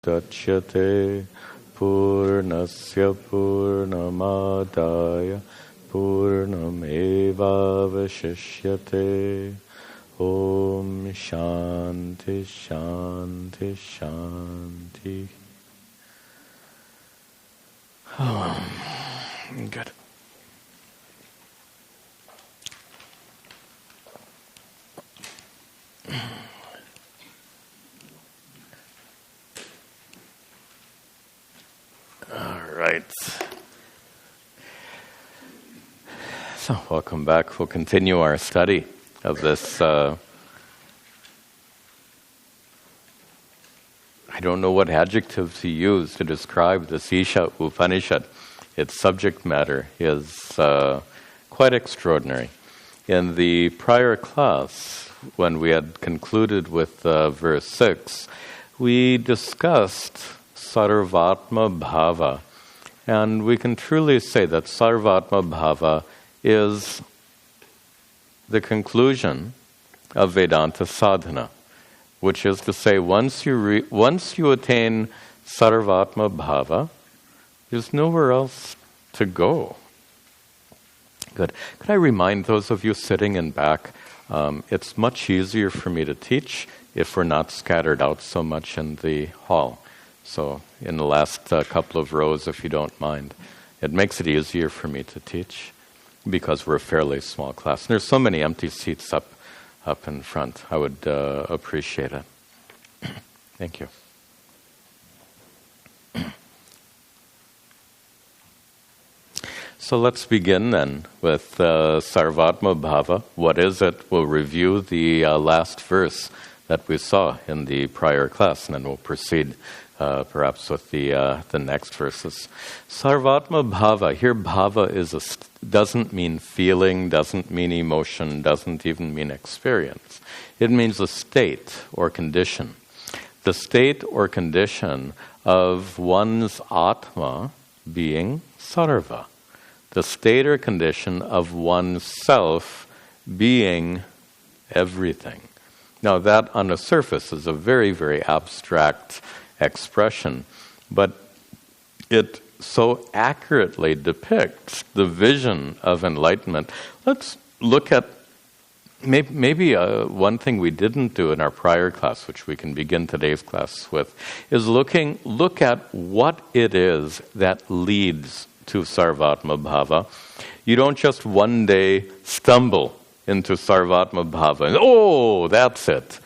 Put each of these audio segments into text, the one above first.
Dachyate Purnasya Purnamadaya Purnamevavashishyate. Om Shanti Shanti Shanti. Good. All right. So, welcome back. We'll continue our study of this. I don't know what adjective to use to describe this Isha Upanishad. Its subject matter is quite extraordinary. In the prior class, when we had concluded with verse 6, we discussed Sarvatma Bhava. And we can truly say that Sarvatma Bhava is the conclusion of Vedanta sadhana, which is to say, once you attain Sarvatma Bhava, there's nowhere else to go. Good. Could I remind those of you sitting in back, it's much easier for me to teach if we're not scattered out so much in the hall. So in the last couple of rows, if you don't mind, it makes it easier for me to teach because we're a fairly small class. And there's so many empty seats up in front. I would appreciate it. Thank you. So let's begin then with Sarvatma Bhava. What is it? We'll review the last verse that we saw in the prior class, and then we'll proceed perhaps with the next verses. Sarvatma Bhava. Here, bhava doesn't mean feeling, doesn't mean emotion, doesn't even mean experience. It means a state or condition. The state or condition of one's Atma being sarva. The state or condition of one's self being everything. Now that on the surface is a very, very abstract expression, but it so accurately depicts the vision of enlightenment. Let's look at maybe one thing we didn't do in our prior class, which we can begin today's class with, is look at what it is that leads to Sarvatma Bhava. You don't just one day stumble into Sarvatma Bhava and, oh, that's it.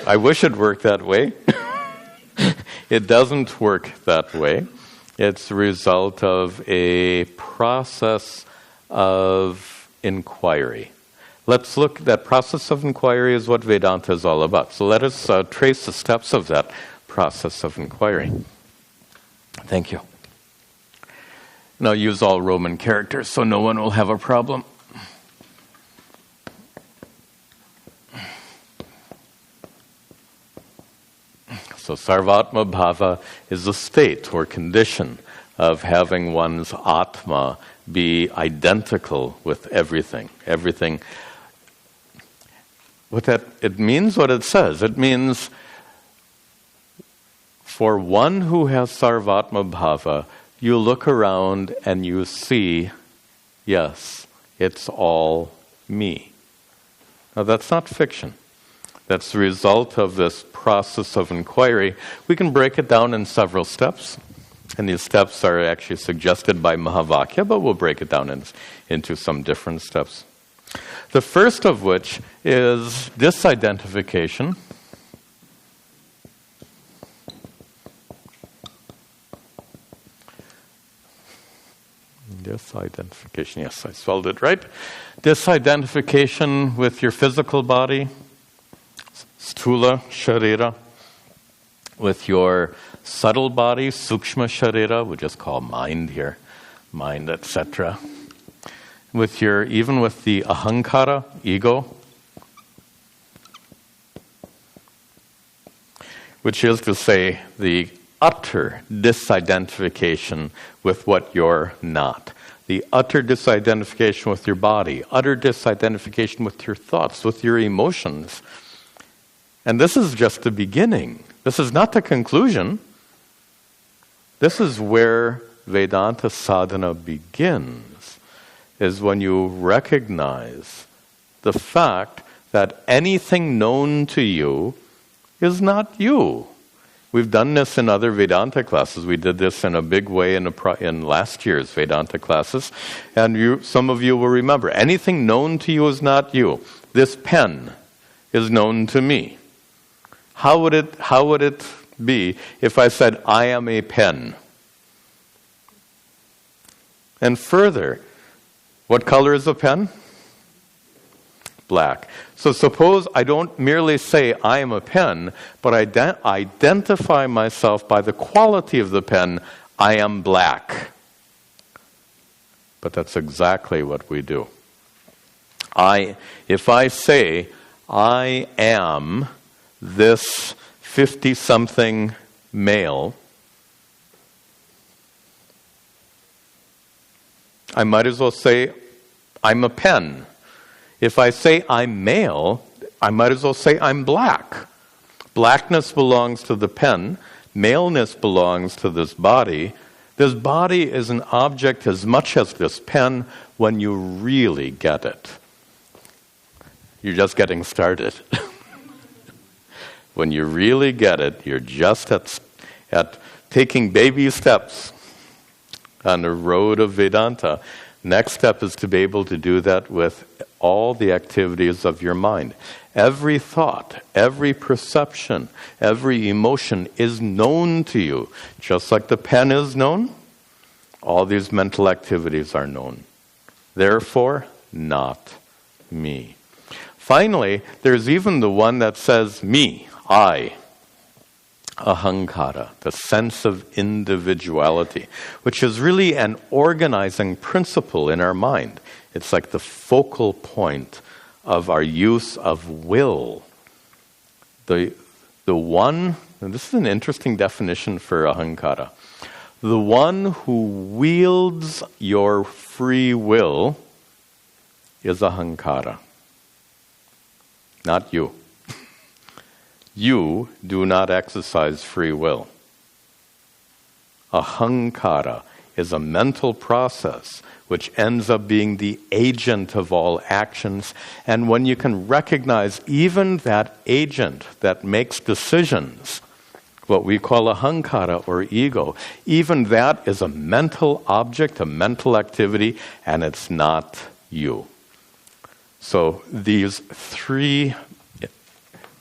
I wish it worked that way. It doesn't work that way. It's the result of a process of inquiry. Let's look, that process of inquiry is what Vedanta is all about. So let us trace the steps of that process of inquiry. Thank you. And I'll use all Roman characters so no one will have a problem. So Sarvatma Bhava is a state or condition of having one's Atma be identical with everything. Everything. It means what it says. It means for one who has Sarvatma Bhava, you look around and you see, yes, it's all me. Now that's not fiction. That's the result of this process of inquiry. We can break it down in several steps. And these steps are actually suggested by Mahavakya, but we'll break it down into some different steps. The first of which is disidentification. Disidentification, yes, I spelled it right. Disidentification with your physical body, stula sharira, with your subtle body, sukshma sharira, we just call mind here, mind, etc. Even with the ahankara, ego, which is to say the utter disidentification with what you're not. The utter disidentification with your body, utter disidentification with your thoughts, with your emotions. And this is just the beginning. This is not the conclusion. This is where Vedanta sadhana begins, is when you recognize the fact that anything known to you is not you. We've done this in other Vedanta classes. We did this in a big way in last year's Vedanta classes. And some of you will remember, anything known to you is not you. This pen is known to me. How would it be if I said, I am a pen? And further, what color is a pen? Black. So suppose I don't merely say I am a pen, but I identify myself by the quality of the pen, I am black. But that's exactly what we do. If I say I am this 50-something male, I might as well say I'm a pen. If I say I'm male, I might as well say I'm black. Blackness belongs to the pen. Maleness belongs to this body. This body is an object as much as this pen when you really get it. You're just getting started. When you really get it, you're just at taking baby steps on the road of Vedanta. Next step is to be able to do that with all the activities of your mind. Every thought, every perception, every emotion is known to you. Just like the pen is known, all these mental activities are known. Therefore, not me. Finally, there's even the one that says me, I. Ahankara, the sense of individuality, which is really an organizing principle in our mind. It's like the focal point of our use of will. The one, and this is an interesting definition for ahankara, the one who wields your free will is ahankara, not you. You do not exercise free will. Ahankara is a mental process which ends up being the agent of all actions. And when you can recognize even that agent that makes decisions, what we call ahankara or ego, even that is a mental object, a mental activity, and it's not you. So these three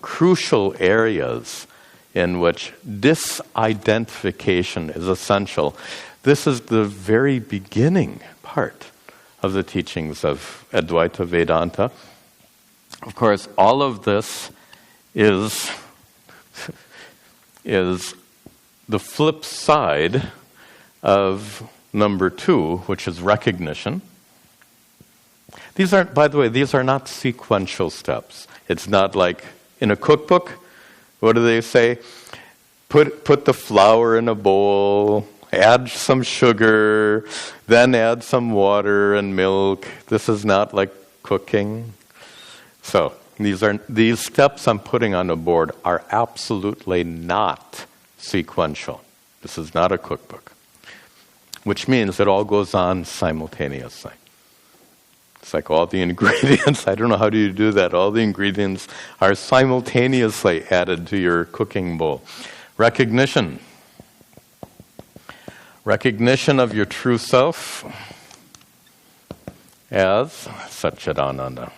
crucial areas in which disidentification is essential. This is the very beginning part of the teachings of Advaita Vedanta. Of course, all of this is the flip side of number 2, which is recognition. These are, by the way, these are not sequential steps. It's not like in a cookbook, what do they say? Put the flour in a bowl, add some sugar, then add some water and milk. This is not like cooking. So these steps I'm putting on the board are absolutely not sequential. This is not a cookbook, which means it all goes on simultaneously. It's like all the ingredients, I don't know how do you do that, all the ingredients are simultaneously added to your cooking bowl. Recognition. Recognition of your true self as Satchidananda.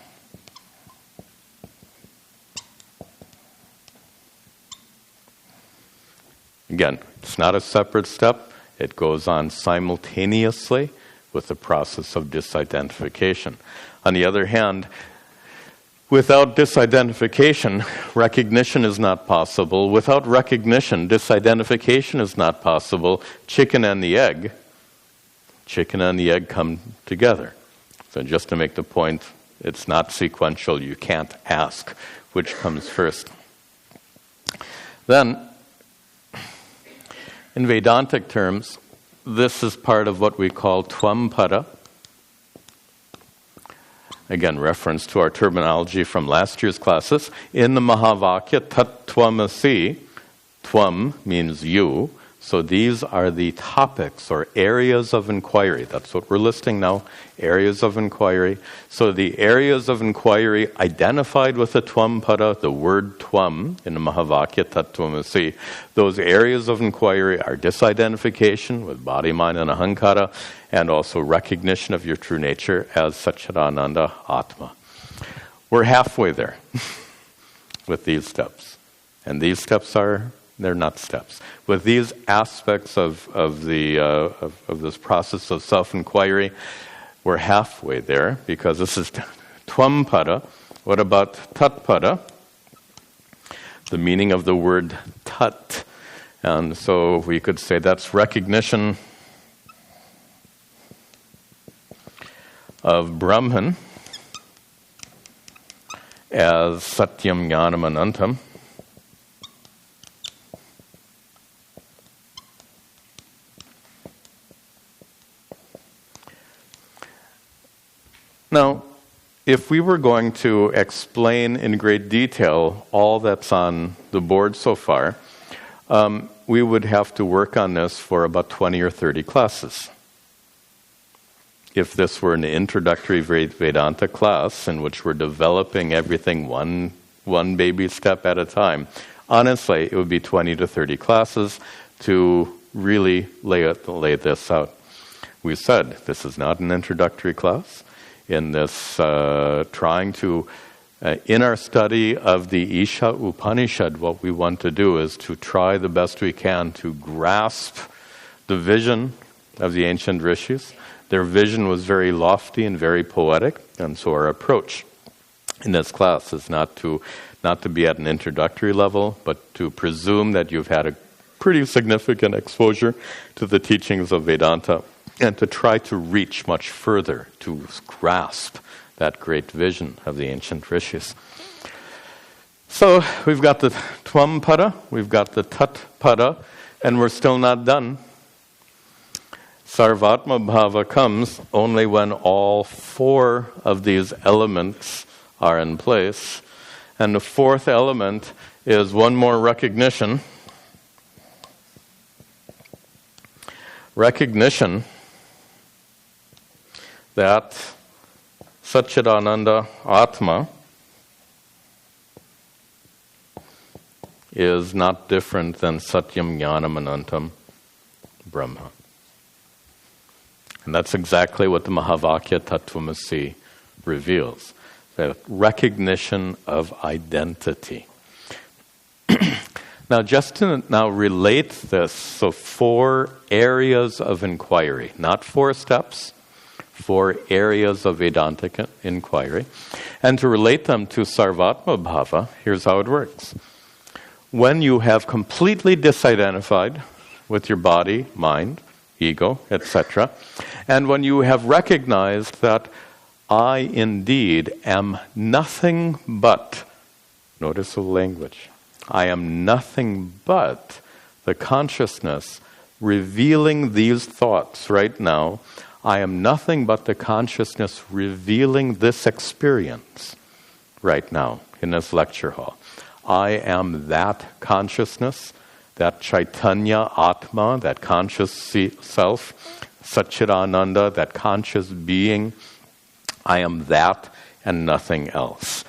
Again, it's not a separate step. It goes on simultaneously with the process of disidentification. On the other hand, without disidentification, recognition is not possible. Without recognition, disidentification is not possible. Chicken and the egg come together. So just to make the point, it's not sequential. You can't ask which comes first. Then, in Vedantic terms, this is part of what we call Tvampada. Again, reference to our terminology from last year's classes. In the Mahavakya, Tat Tvamasi, Tvam means you. So these are the topics or areas of inquiry. That's what we're listing now, areas of inquiry. So the areas of inquiry identified with the Tvam Pada, the word Tvam in the Mahavakya Tattvamasi, those areas of inquiry are disidentification with body, mind, and ahankara, and also recognition of your true nature as Satchidananda Atma. We're halfway there with these steps. And these steps they're not steps. With these aspects of this process of self-inquiry, we're halfway there because this is Tvam Pada. What about Tat Pada? The meaning of the word Tat. And so we could say that's recognition of Brahman as Satyam Jnanam Anantam. Now, if we were going to explain in great detail all that's on the board so far, we would have to work on this for about 20 or 30 classes. If this were an introductory Vedanta class in which we're developing everything one baby step at a time, honestly, it would be 20 to 30 classes to really lay this out. We said this is not an introductory class. In this trying to, in our study of the Isha Upanishad, what we want to do is to try the best we can to grasp the vision of the ancient rishis. Their vision was very lofty and very poetic, and so our approach in this class is not to be at an introductory level, but to presume that you've had a pretty significant exposure to the teachings of Vedanta, and to try to reach much further, to grasp that great vision of the ancient rishis. So we've got the Tvam Pada, we've got the Tat Pada, and we're still not done. Sarvatma Bhava comes only when all four of these elements are in place. And the fourth element is one more recognition. Recognition that Satchidananda Atma is not different than Satyam Jnanam Anantam Brahma. And that's exactly what the Mahavakya Tattvamasi reveals. The recognition of identity. Now, just to now relate this, so 4 areas of inquiry, not 4 steps, 4 areas of Vedantic inquiry. And to relate them to Sarvatma Bhava, here's how it works. When you have completely disidentified with your body, mind, ego, etc., and when you have recognized that I indeed am nothing but, notice the language, I am nothing but the consciousness revealing these thoughts right now. I am nothing but the consciousness revealing this experience right now in this lecture hall. I am that consciousness, that Chaitanya Atma, that conscious self, Satchidananda, that conscious being. I am that and nothing else.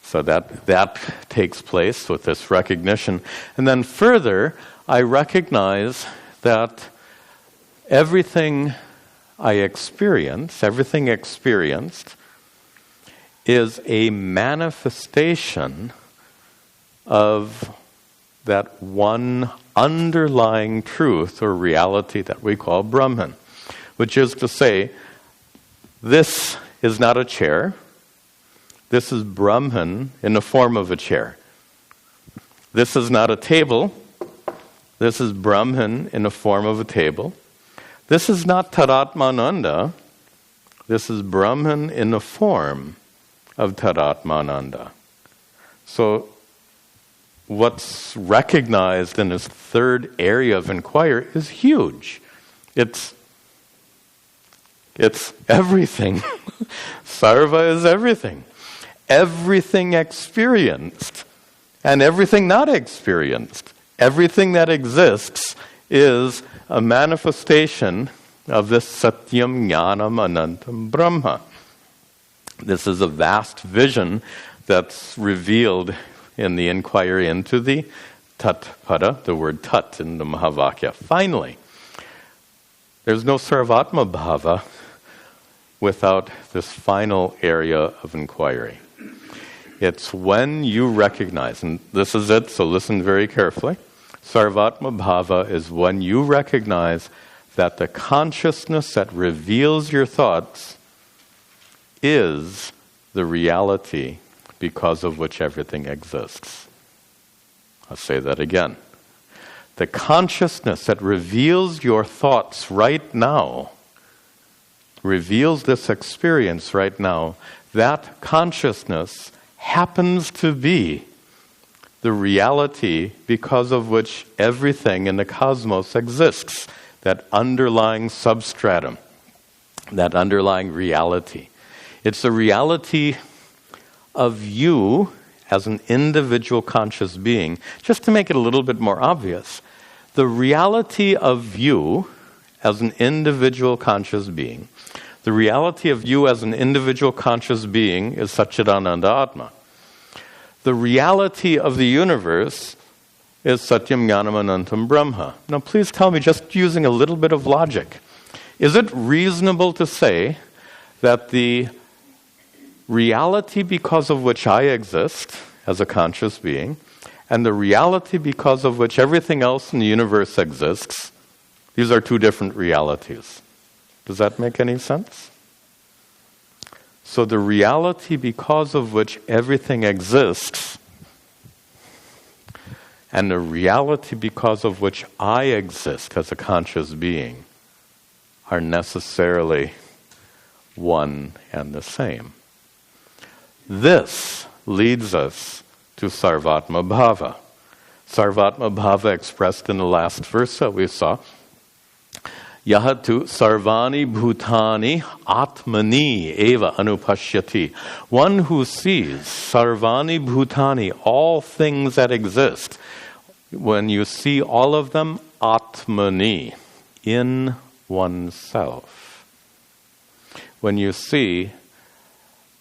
So that takes place with this recognition. And then further, I recognize that everything I experience, everything experienced, is a manifestation of that one underlying truth or reality that we call Brahman, which is to say, this is not a chair. This is Brahman in the form of a chair. This is not a table. This is Brahman in the form of a table. This is not Tadatmananda. This is Brahman in the form of Tadatmananda. So what's recognized in this third area of inquiry is huge. It's everything. Sarva is everything. Everything experienced and everything not experienced Everything that exists is a manifestation of this Satyam Jnanam Anantam Brahma. This is a vast vision that's revealed in the inquiry into the Tat-pada, the word Tat in the Mahavakya. Finally, there's no Sarvatma Bhava without this final area of inquiry. It's when you recognize, and this is it, so listen very carefully. Sarvatma Bhava is when you recognize that the consciousness that reveals your thoughts is the reality because of which everything exists. I'll say that again. The consciousness that reveals your thoughts right now, reveals this experience right now, that consciousness happens to be the reality because of which everything in the cosmos exists. That underlying substratum, that underlying reality. It's the reality of you as an individual conscious being. Just to make it a little bit more obvious, the reality of you as an individual conscious being, the reality of you as an individual conscious being is Satchidananda Atma. The reality of the universe is Satyam Jnanam Anantam Brahma. Now please tell me, just using a little bit of logic, is it reasonable to say that the reality because of which I exist as a conscious being, and the reality because of which everything else in the universe exists, these are two different realities? Does that make any sense? So the reality because of which everything exists and the reality because of which I exist as a conscious being are necessarily one and the same. This leads us to Sarvatma Bhava. Sarvatma Bhava expressed in the last verse that we saw. Yahatu sarvani bhutani atmani eva anupashyati. One who sees sarvani bhutani, all things that exist, when you see all of them, atmani, in oneself. When you see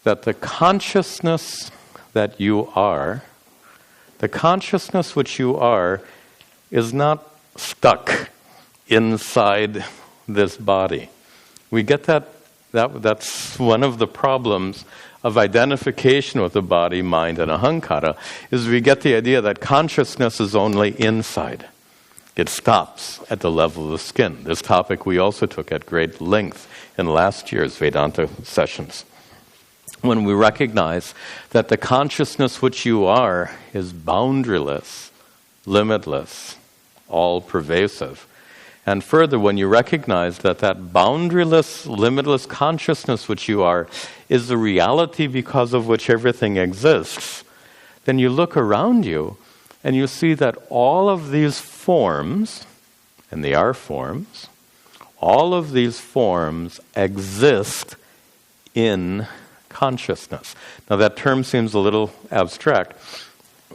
that the consciousness that you are, the consciousness which you are, is not stuck inside this body. We get that's one of the problems of identification with the body, mind, and ahankara, is we get the idea that consciousness is only inside. It stops at the level of the skin. This topic we also took at great length in last year's Vedanta sessions. When we recognize that the consciousness which you are is boundaryless, limitless, all-pervasive. And further, when you recognize that boundaryless, limitless consciousness which you are is the reality because of which everything exists, then you look around you and you see that all of these forms, and they are forms, all of these forms exist in consciousness. Now that term seems a little abstract.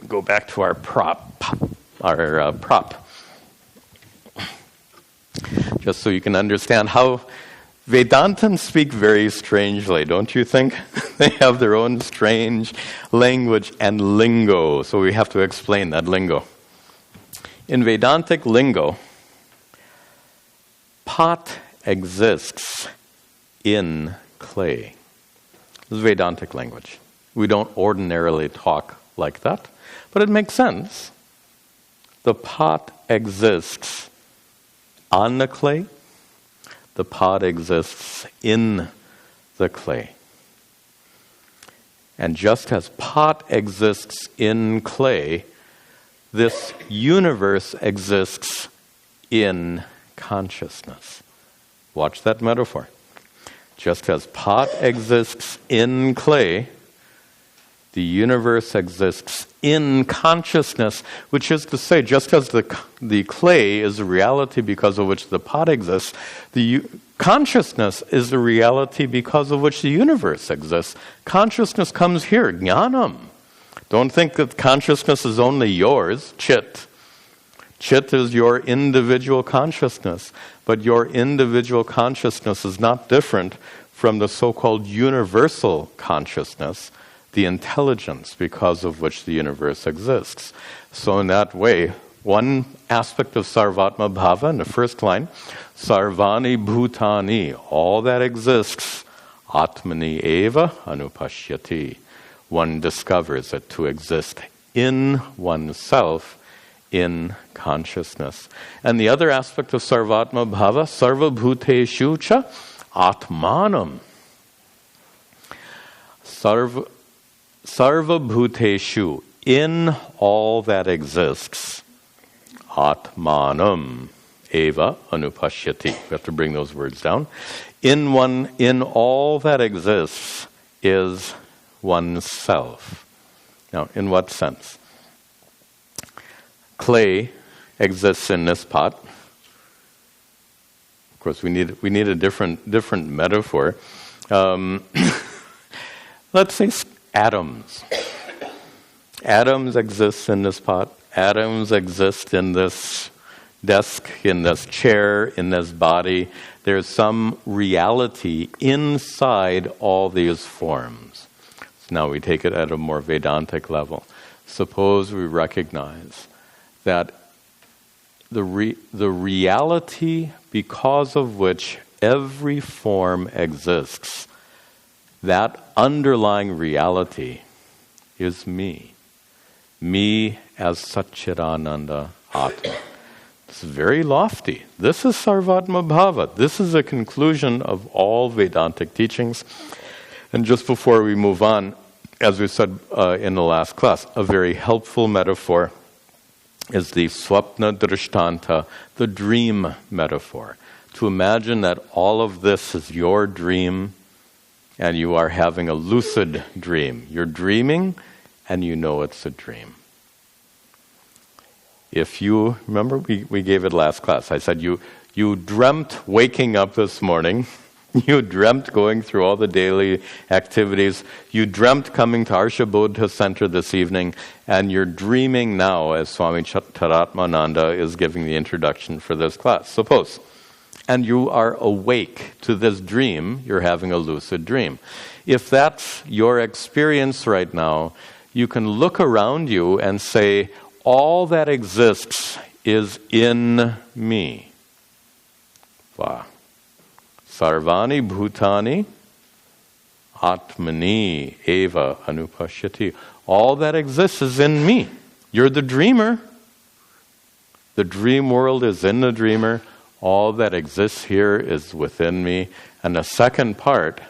Go back to our prop. Just so you can understand how Vedantans speak very strangely, don't you think? They have their own strange language and lingo, so we have to explain that lingo. In Vedantic lingo, pot exists in clay. This is Vedantic language. We don't ordinarily talk like that, but it makes sense. The pot exists on the clay, the pot exists in the clay. And just as pot exists in clay, this universe exists in consciousness. Watch that metaphor. Just as pot exists in clay, the universe exists in consciousness, which is to say, just as the clay is a reality because of which the pot exists, the consciousness is the reality because of which the universe exists. Consciousness comes here, jnanam. Don't think that consciousness is only yours, chit. Chit is your individual consciousness, but your individual consciousness is not different from the so-called universal consciousness, the intelligence because of which the universe exists. So in that way, one aspect of Sarvatma Bhava, in the first line, Sarvani Bhutani, all that exists, Atmani Eva Anupashyati. One discovers it to exist in oneself, in consciousness. And the other aspect of Sarvatma Bhava, Sarva Bhuteshu Cha Atmanam. Sarva Bhuteshu, in all that exists, Atmanam Eva Anupashyati. We have to bring those words down. In all that exists is oneself. Now, in what sense? Clay exists in this pot. Of course, we need a different metaphor. Let's say atoms. Atoms exist in this pot. Atoms exist in this desk, in this chair, in this body. There's some reality inside all these forms. So now we take it at a more Vedantic level. Suppose we recognize that the reality because of which every form exists, that underlying reality is me. Me as Satchidananda Atma. It's very lofty. This is Sarvatma Bhava. This is a conclusion of all Vedantic teachings. And just before we move on, as we said in the last class, a very helpful metaphor is the Swapna Drishtanta, the dream metaphor. To imagine that all of this is your dream and you are having a lucid dream. You're dreaming and you know it's a dream. If you, remember we gave it last class, I said you dreamt waking up this morning, you dreamt going through all the daily activities, you dreamt coming to Arsha Bodha Center this evening, and you're dreaming now as Swami Tadatmananda is giving the introduction for this class. Suppose. And you are awake to this dream, you're having a lucid dream. If that's your experience right now, you can look around you and say, all that exists is in me. Wow. Sarvani Bhutani Atmani Eva Anupashyati. All that exists is in me. You're the dreamer. The dream world is in the dreamer. All that exists here is within me. And the second part,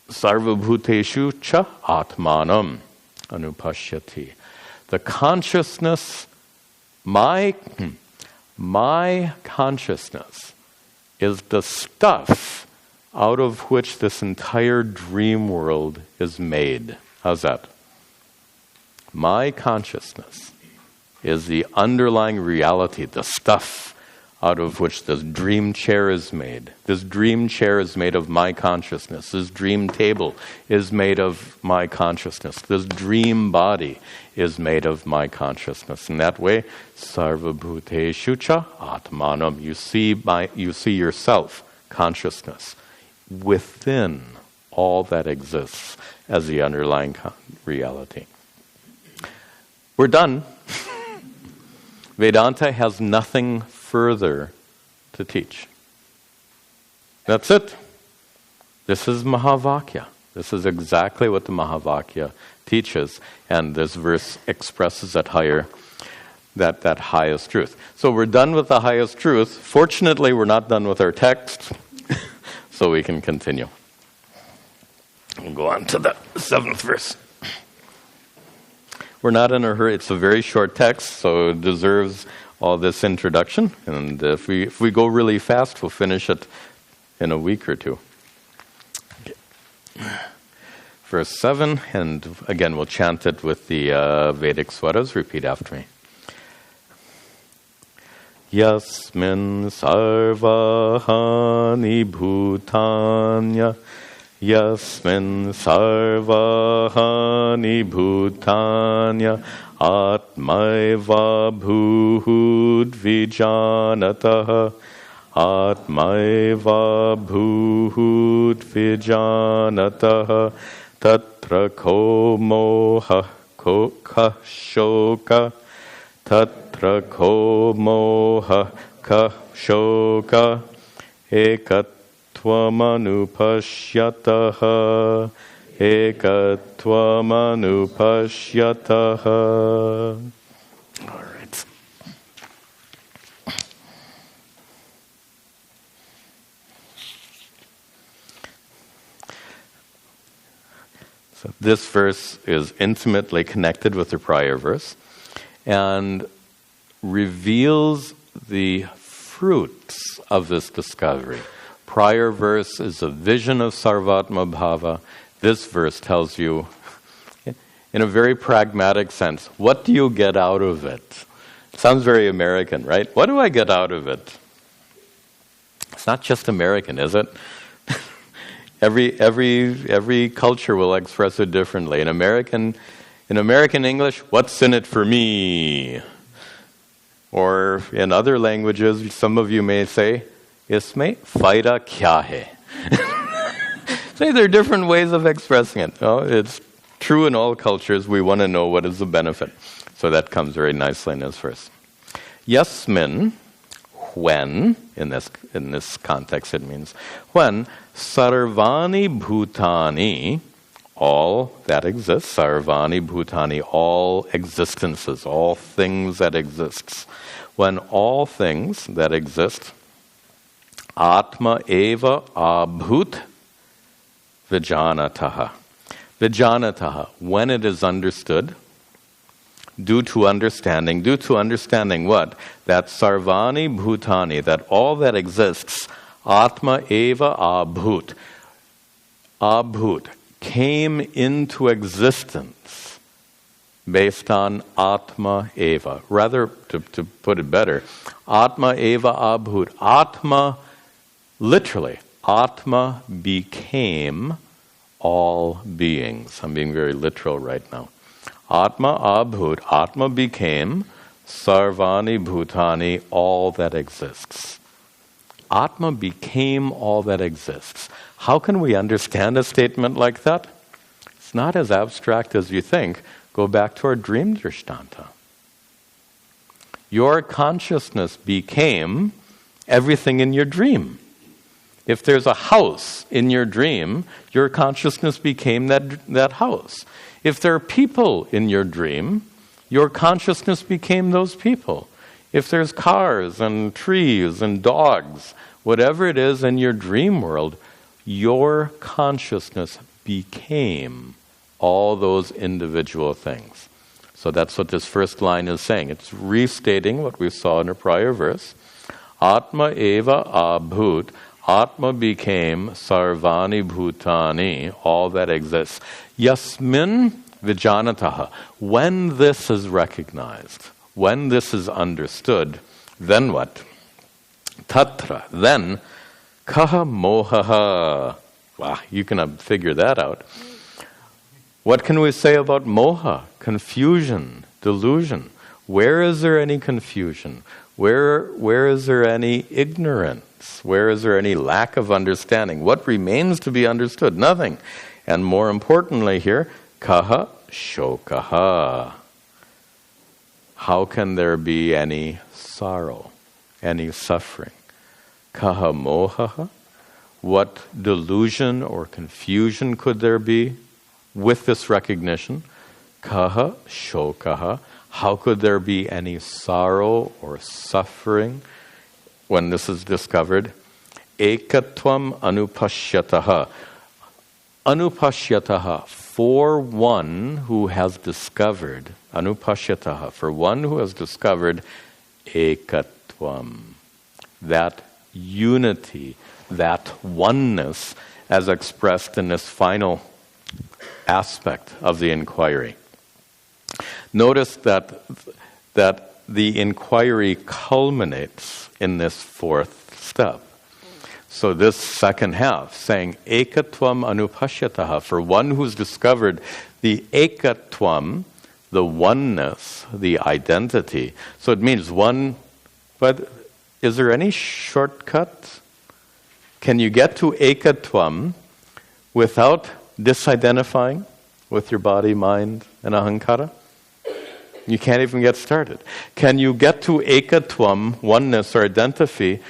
Sarva Bhuteshu Cha Atmanam Anupashyati. The consciousness, my consciousness is the stuff out of which this entire dream world is made. How's that? My consciousness is the underlying reality, the stuff out of which this dream chair is made. This dream chair is made of my consciousness. This dream table is made of my consciousness. This dream body is made of my consciousness. In that way, Sarva Bhuteshu Cha Atmanam. You see yourself, consciousness, within all that exists as the underlying reality. We're done. Vedanta has nothing further to teach. That's it. This is Mahavakya. This is exactly what the Mahavakya teaches, and this verse expresses that highest truth. So we're done with the highest truth. Fortunately, we're not done with our text, so we can continue. We'll go on to the 7th verse. We're not in a hurry. It's a very short text, so it deserves all this introduction. And if we go really fast, we'll finish it in a week or two. Okay. Verse 7, and again we'll chant it with the Vedic swaras. Repeat after me. Yasmin sarvahani bhutanya Yasmin sarvahani bhutanya atmaiva bhut vijanataha atmaiva bhut vijanataha tatra ko moha ko ka shoka tatra ko moha ka shoka ekatvamanupashyataha ekatvamanupashyataha. All right. So this verse is intimately connected with the prior verse and reveals the fruits of this discovery. Prior verse is a vision of Sarvatma Bhava. This verse tells you, in a very pragmatic sense, what do you get out of it? Sounds very American, right? What do I get out of it? It's not just American, is it? Every culture will express it differently. In American English, what's in it for me? Or in other languages, some of you may say, "Isme faida kya hai?" So there are different ways of expressing it. Oh, it's true in all cultures. We want to know what is the benefit. So that comes very nicely in this verse. Yasmin, when, in this context it means, when sarvani bhutani, all that exists, sarvani bhutani, all existences, all things that exists. When all things that exist, atma eva abhut vijanataha. Vijanataha, when it is understood, due to understanding what? That sarvani bhutani, that all that exists, atma eva abhut. Abhut came into existence based on Atma Eva. Rather, to put it better, Atma Eva Abhut. Atma, literally, Atma became all beings. I'm being very literal right now. Atma Abhut, Atma became Sarvani Bhutani, all that exists. Atma became all that exists. How can we understand a statement like that? It's not as abstract as you think. Go back to our dream drishtanta. Your consciousness became everything in your dream. If there's a house in your dream, your consciousness became that house. If there are people in your dream, your consciousness became those people. If there's cars and trees and dogs, whatever it is in your dream world, your consciousness became all those individual things. So that's what this first line is saying. It's restating what we saw in a prior verse. Atma eva abhut. Atma became sarvani bhutani, all that exists. Yasmin vijanataha. When this is recognized, when this is understood, then what? Tatra, then, kaha mohaha. Wow, you can figure that out. What can we say about moha? Confusion, delusion. Where is there any confusion? Where is there any ignorance? Where is there any lack of understanding? What remains to be understood? Nothing. And more importantly here, kaha shokaha. How can there be any sorrow, any suffering? Kaha mohaha. What delusion or confusion could there be with this recognition? Kaha shokaha. How could there be any sorrow or suffering when this is discovered? Ekatvam anupashyataha. Anupashyataha, for one who has discovered, anupashyataha, for one who has discovered ekatvam, that unity, that oneness as expressed in this final aspect of the inquiry. Notice that the inquiry culminates in this fourth step. So this second half, saying ekatvam anupashyataha, for one who's discovered the ekatvam, the oneness, the identity. So it means one, but is there any shortcut? Can you get to ekatvam without disidentifying with your body, mind, and ahankara? You can't even get started. Can you get to ekatvam, oneness or identity,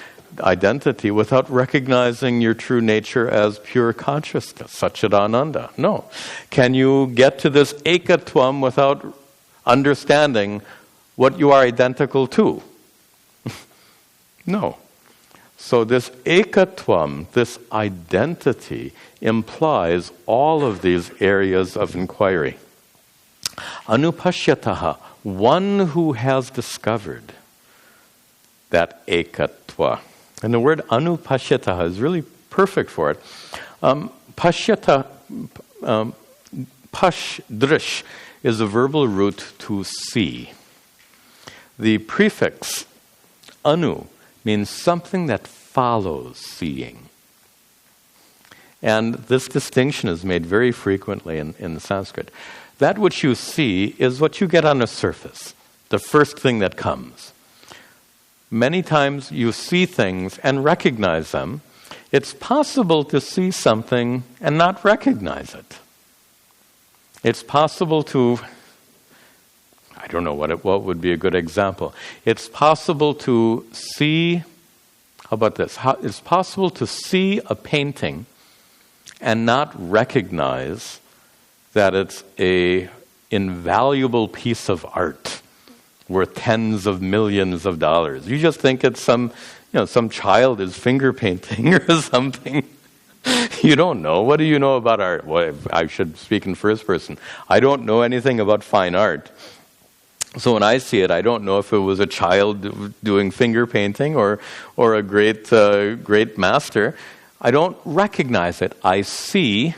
without recognizing your true nature as pure consciousness, Satchidananda? No. Can you get to this ekatvam without understanding what you are identical to? No. So this ekatvam, this identity, implies all of these areas of inquiry. Anupashyataha, one who has discovered that ekatva. And the word anupashyataha is really perfect for it. Pashyata, drish, is a verbal root to see. The prefix anu means something that follows seeing. And this distinction is made very frequently in Sanskrit. That which you see is what you get on the surface, the first thing that comes. Many times you see things and recognize them. It's possible to see something and not recognize it. It's possible to, I don't know what would be a good example. It's possible to see, how about this? It's possible to see a painting and not recognize that it's an invaluable piece of art worth tens of millions of dollars. You just think it's some child is finger painting or something. You don't know. What do you know about art? Well, I should speak in first person. I don't know anything about fine art. So when I see it, I don't know if it was a child doing finger painting or a great master. I don't recognize it. I see,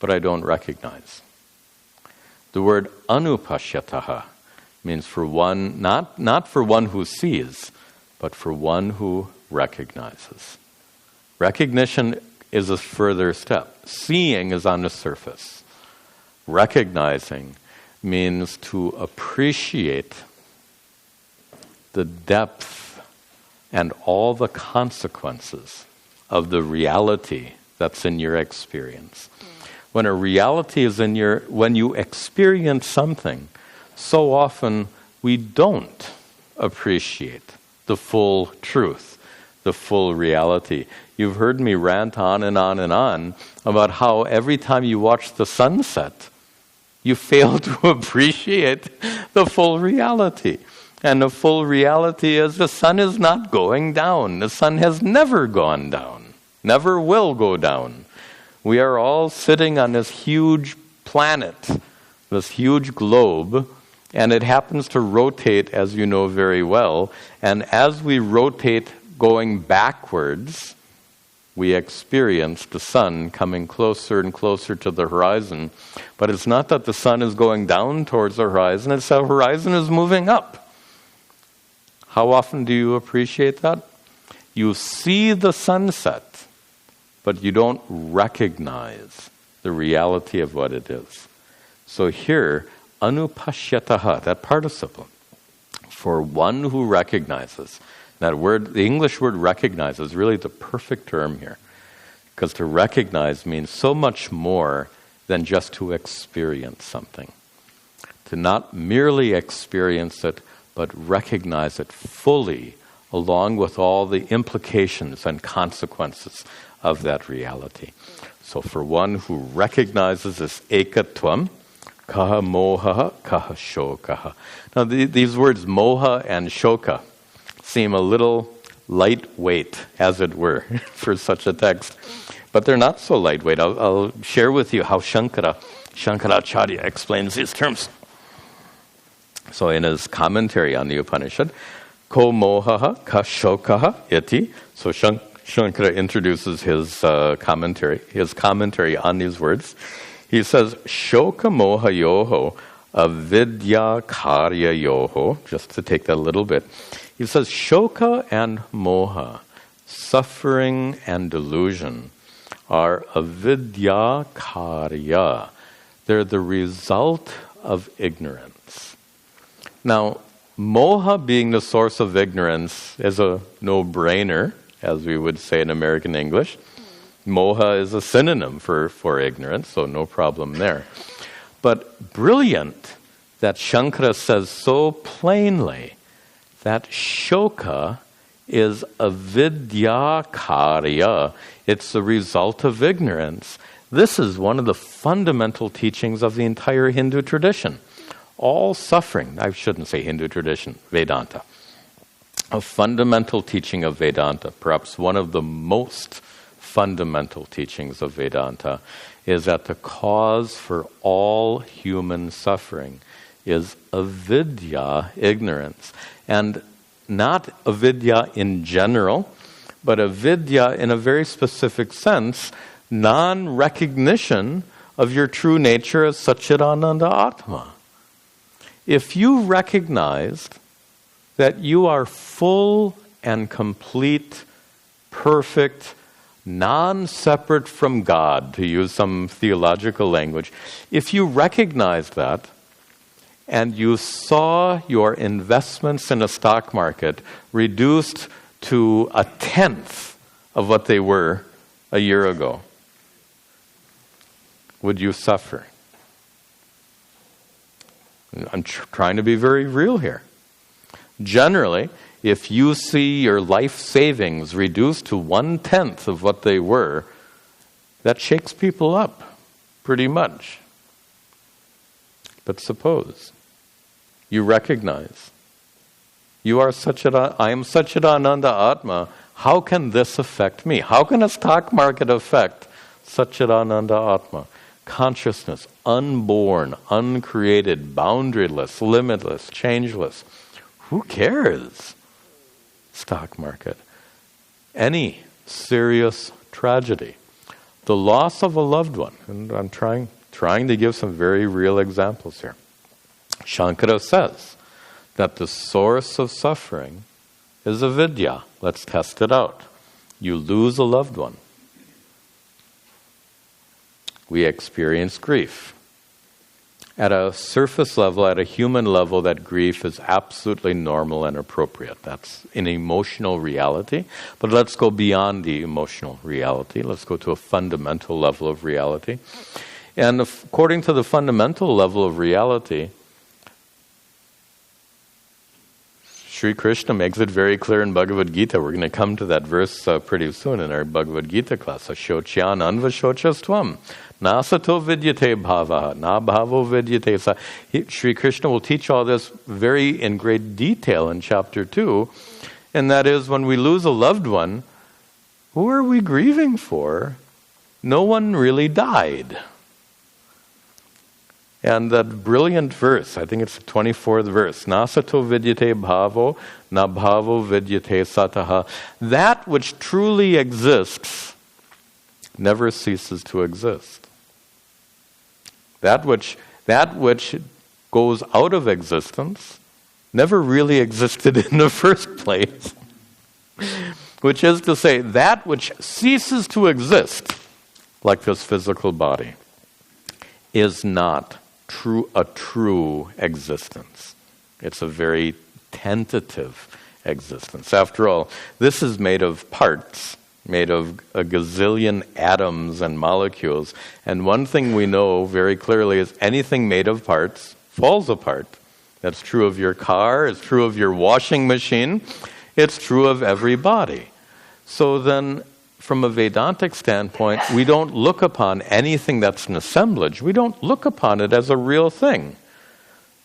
but I don't recognize. The word anupashyataha means for one, not for one who sees, but for one who recognizes. Recognition is a further step. Seeing is on the surface. Recognizing means to appreciate the depth and all the consequences of the reality that's in your experience. When a reality is when you experience something, so often we don't appreciate the full truth, the full reality. You've heard me rant on and on and on about how every time you watch the sunset, you fail to appreciate the full reality. And the full reality is the sun is not going down. The sun has never gone down, never will go down. We are all sitting on this huge planet, this huge globe, and it happens to rotate, as you know very well. And as we rotate going backwards, we experience the sun coming closer and closer to the horizon. But it's not that the sun is going down towards the horizon, it's the horizon is moving up. How often do you appreciate that? You see the sunset, but you don't recognize the reality of what it is. So here, anupashyataha, that participle, for one who recognizes. That word, the English word recognize, is really the perfect term here. Because to recognize means so much more than just to experience something. To not merely experience it, but recognize it fully, along with all the implications and consequences of that reality. So for one who recognizes this ekatvam, kaha moha, kaha shokaha. Now these words moha and shoka seem a little lightweight, as it were, for such a text. But they're not so lightweight. I'll share with you how Shankaracharya explains these terms. So in his commentary on the Upanishad, ko mohaha ka shokaha iti. So Shankara introduces his commentary on these words. He says, shoka moha yoho avidya karya yoho, just to take that a little bit. He says, shoka and moha suffering and delusion are avidya karya. They're the result of ignorance. Now, moha being the source of ignorance is a no-brainer, as we would say in American English. Moha is a synonym for ignorance, so no problem there. But brilliant that Shankara says so plainly that shoka is avidya karya. It's the result of ignorance. This is one of the fundamental teachings of the entire Hindu tradition. All suffering, I shouldn't say Hindu tradition, Vedanta. A fundamental teaching of Vedanta, perhaps one of the most fundamental teachings of Vedanta, is that the cause for all human suffering is avidya, ignorance. And not avidya in general, but avidya in a very specific sense, non-recognition of your true nature as Satchidananda Atma. If you recognized that you are full and complete, perfect, non-separate from God, to use some theological language, if you recognized that, and you saw your investments in a stock market reduced to 1/10 of what they were a year ago, would you suffer? I'm trying to be very real here. Generally, if you see your life savings reduced to 1/10 of what they were, that shakes people up pretty much. But suppose you recognize I am Satchidananda Atma. How can this affect me? How can a stock market affect Satchidananda Atma? Consciousness, unborn, uncreated, boundaryless, limitless, changeless. Who cares? Stock market. Any serious tragedy. The loss of a loved one. And I'm trying to give some very real examples here. Shankara says that the source of suffering is avidya. Let's test it out. You lose a loved one. We experience grief. At a surface level, at a human level, that grief is absolutely normal and appropriate. That's an emotional reality. But let's go beyond the emotional reality. Let's go to a fundamental level of reality. And according to the fundamental level of reality, Sri Krishna makes it very clear in Bhagavad Gita. We're going to come to that verse pretty soon in our Bhagavad Gita class. Ashocyan anvashochastvam nasato vidyate bhava na bhavo vidyate sa. Sri Krishna will teach all this in great detail in chapter 2. And that is, when we lose a loved one, who are we grieving for? No one really died. And that brilliant verse, I think it's the 24th verse, nasato vidyate bhavo, na bhavo vidyate sataha. That which truly exists never ceases to exist. That which goes out of existence never really existed in the first place. Which is to say, that which ceases to exist, like this physical body, is not a true existence. It's a very tentative existence. After all, this is made of parts, made of a gazillion atoms and molecules. And one thing we know very clearly is anything made of parts falls apart. That's true of your car, it's true of your washing machine, it's true of every body. So then, from a Vedantic standpoint, we don't look upon anything that's an assemblage. We don't look upon it as a real thing.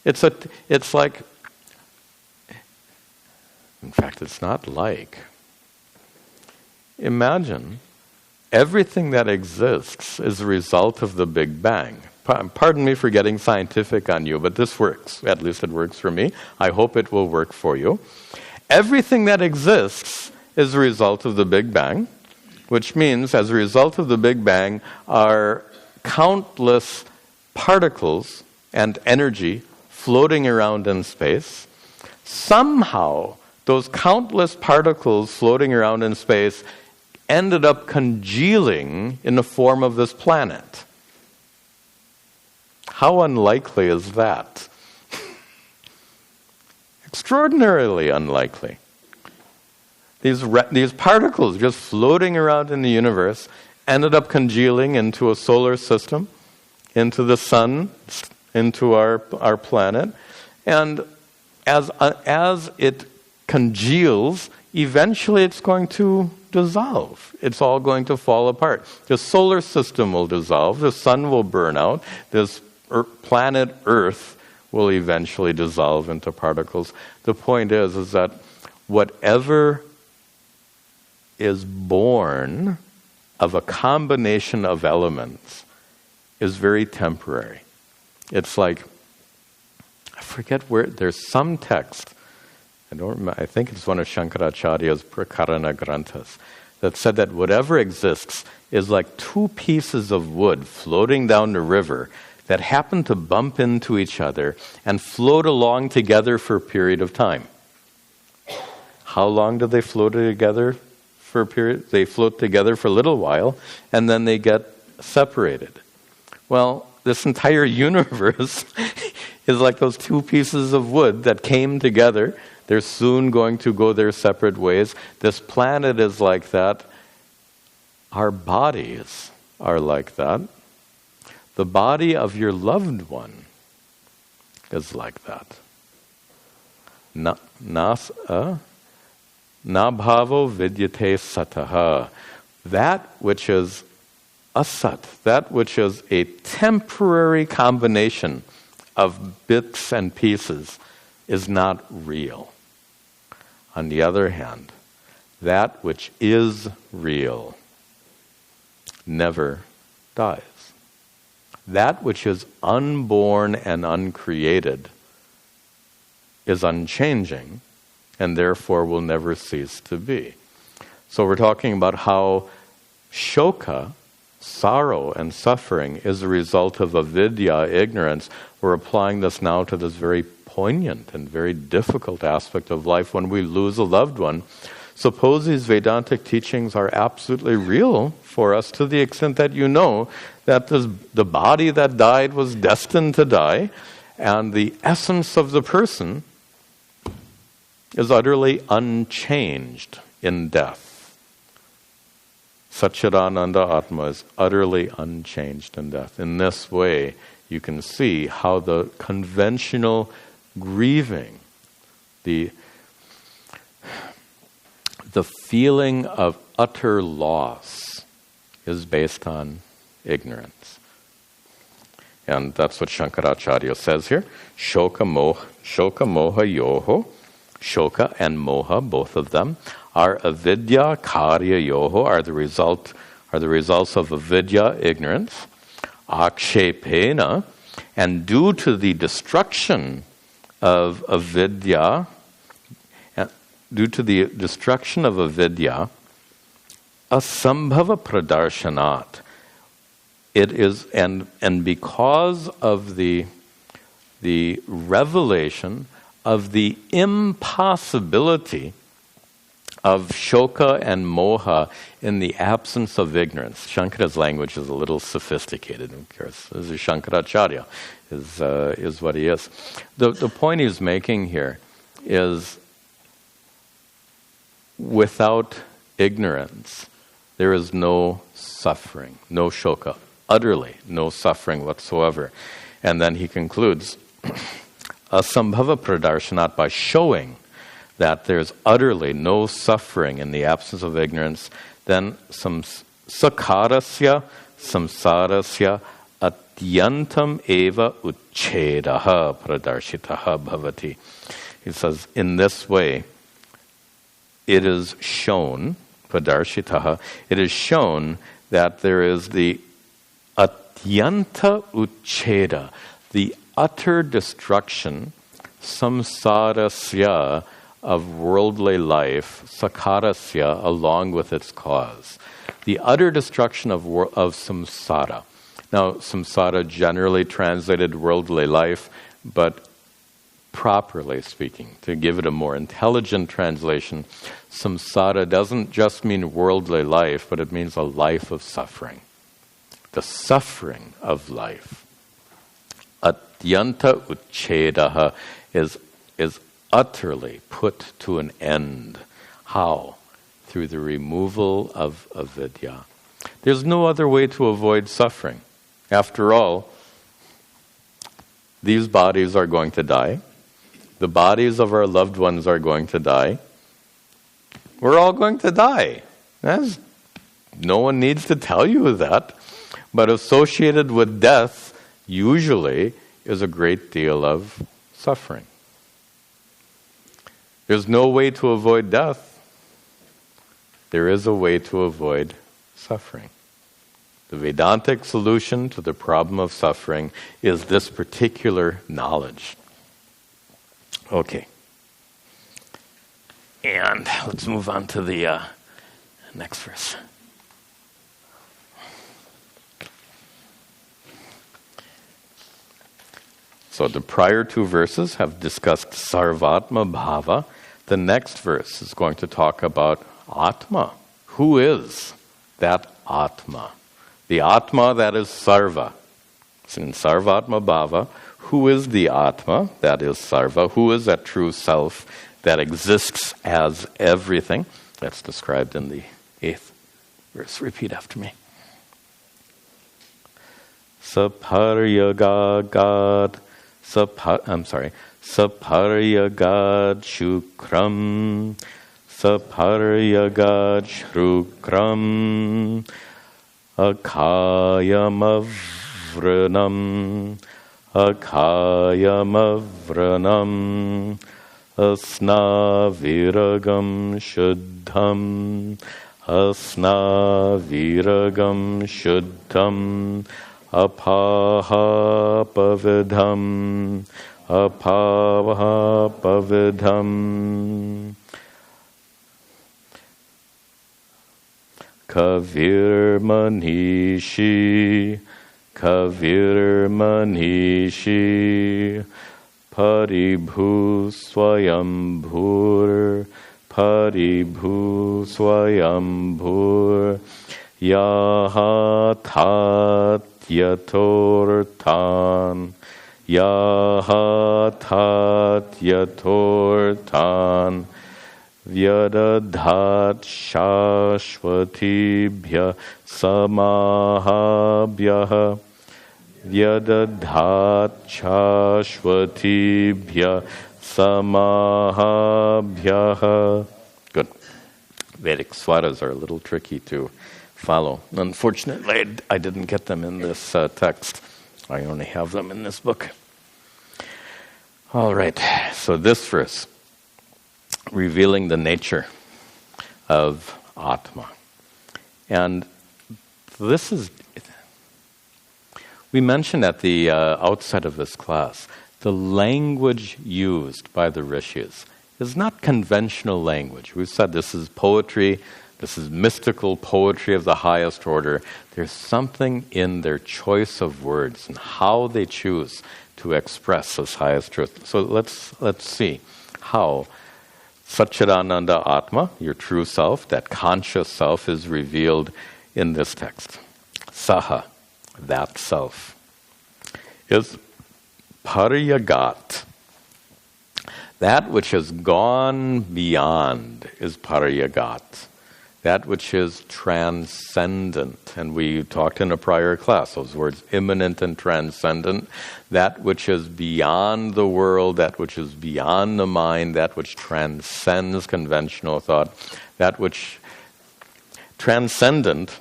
It's like, in fact, it's not like. Imagine everything that exists is a result of the Big Bang. Pardon me for getting scientific on you, but this works. At least it works for me. I hope it will work for you. Everything that exists is a result of the Big Bang. Which means, as a result of the Big Bang, are countless particles and energy floating around in space. Somehow, those countless particles floating around in space ended up congealing in the form of this planet. How unlikely is that? Extraordinarily unlikely. These particles just floating around in the universe ended up congealing into a solar system, into the sun, into our planet, and as it congeals, eventually it's going to dissolve. It's all going to fall apart. The solar system will dissolve. The sun will burn out. This planet Earth will eventually dissolve into particles. The point is that whatever is born of a combination of elements is very temporary. It's like, I forget where, there's some text, I don't remember, I think it's one of Shankaracharya's Prakarana Granthas, that said that whatever exists is like two pieces of wood floating down the river that happen to bump into each other and float along together for a period of time. How long do they float together for a period? They float together for a little while, and then they get separated. Well, this entire universe is like those two pieces of wood that came together. They're soon going to go their separate ways. This planet is like that. Our bodies are like that. The body of your loved one is like that. Na bhavo vidyate sataha. That which is asat, that which is a temporary combination of bits and pieces, is not real. On the other hand, that which is real never dies. That which is unborn and uncreated is unchanging, and therefore will never cease to be. So we're talking about how shoka, sorrow and suffering, is a result of avidya, ignorance. We're applying this now to this very poignant and very difficult aspect of life when we lose a loved one. Suppose these Vedantic teachings are absolutely real for us to the extent that you know that the body that died was destined to die, and the essence of the person is utterly unchanged in death. Satchidananda Atma is utterly unchanged in death. In this way, you can see how the conventional grieving, the feeling of utter loss, is based on ignorance. And that's what Shankaracharya says here. Shoka moha yoho. Shoka and moha, both of them, are avidya karya yoho, are the results of avidya, ignorance. Akshepena, and due to the destruction of avidya, asambhava pradarshanat, it is, and because of the revelation of the impossibility of shoka and moha in the absence of ignorance. Shankara's language is a little sophisticated, of course. This is Shankaracharya, is what he is. The point he's making here is, without ignorance, there is no suffering, no shoka, utterly no suffering whatsoever. And then he concludes, asambhava pradarshanat, by showing that there's utterly no suffering in the absence of ignorance, then sakarasya samsarasya atyantam eva uchchedaha pradarshitaha bhavati. He says, in this way, it is shown, pradarshitaha, it is shown that there is the atyanta uchcheda, the utter destruction, samsarasya, of worldly life, sakarasya, along with its cause. The utter destruction of samsara. Now, samsara generally translated worldly life, but properly speaking, to give it a more intelligent translation, samsara doesn't just mean worldly life, but it means a life of suffering. The suffering of life. Atyanta uchchedaha is utterly put to an end. How? Through the removal of avidya. There's no other way to avoid suffering. After all, these bodies are going to die. The bodies of our loved ones are going to die. We're all going to die. No one needs to tell you that. But associated with death, usually, is a great deal of suffering. There's no way to avoid death. There is a way to avoid suffering. The Vedantic solution to the problem of suffering is this particular knowledge. Okay. And let's move on to the next verse. So the prior two verses have discussed Sarvatma Bhava. The next verse is going to talk about Atma. Who is that Atma? The Atma that is Sarva. So in Sarvatma Bhava, who is the Atma that is Sarva? Who is that true self that exists as everything? That's described in the 8th verse. Repeat after me. Saparyagad Saparyagad Shukram Saparyagad Shrukram Akayamavranam Akayamavranam Asnaviragam Shuddham Asnaviragam Shuddham Apahapavidham Apahapavidham Kavir Manishi Paribhu Swayambhur Paribhu Swayambhur Yahatat Yatortan Yahatat Yatortan Vyadadhat Shashvatibhya Samahabhya Vyadadhat Shashvatibhya Samahabhya. Good. Vedic swaras are a little tricky to follow. Unfortunately, I didn't get them in this text. I only have them in this book. All right, so this verse, revealing the nature of Atma. And this is, we mentioned at the outset of this class, the language used by the rishis is not conventional language. We've said this is poetry. This is mystical poetry of the highest order. There's something in their choice of words and how they choose to express this highest truth. So let's see how Satchidananda Atma, your true self, that conscious self, is revealed in this text. Saha, that self, is Paryagat. That which has gone beyond is Paryagat. That which is transcendent. And we talked in a prior class, those words, immanent and transcendent. That which is beyond the world, that which is beyond the mind, that which transcends conventional thought, that which transcendent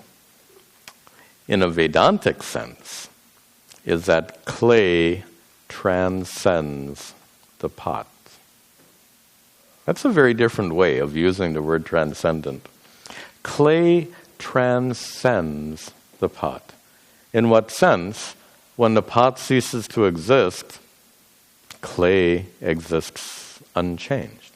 in a Vedantic sense is that clay transcends the pot. That's a very different way of using the word transcendent. Clay transcends the pot. In what sense? When the pot ceases to exist, clay exists unchanged.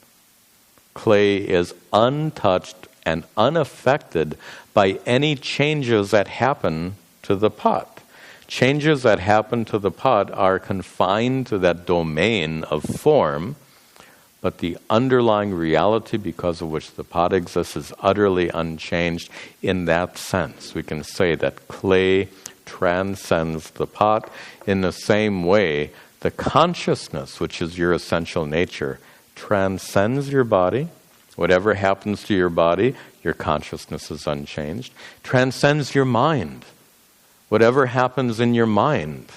Clay is untouched and unaffected by any changes that happen to the pot. changes that happen to the pot are confined to that domain of form, but the underlying reality because of which the pot exists is utterly unchanged in that sense. We can say that clay transcends the pot. In the same way, the consciousness, which is your essential nature, transcends your body. Whatever happens to your body, your consciousness is unchanged. Transcends your mind. Whatever happens in your mind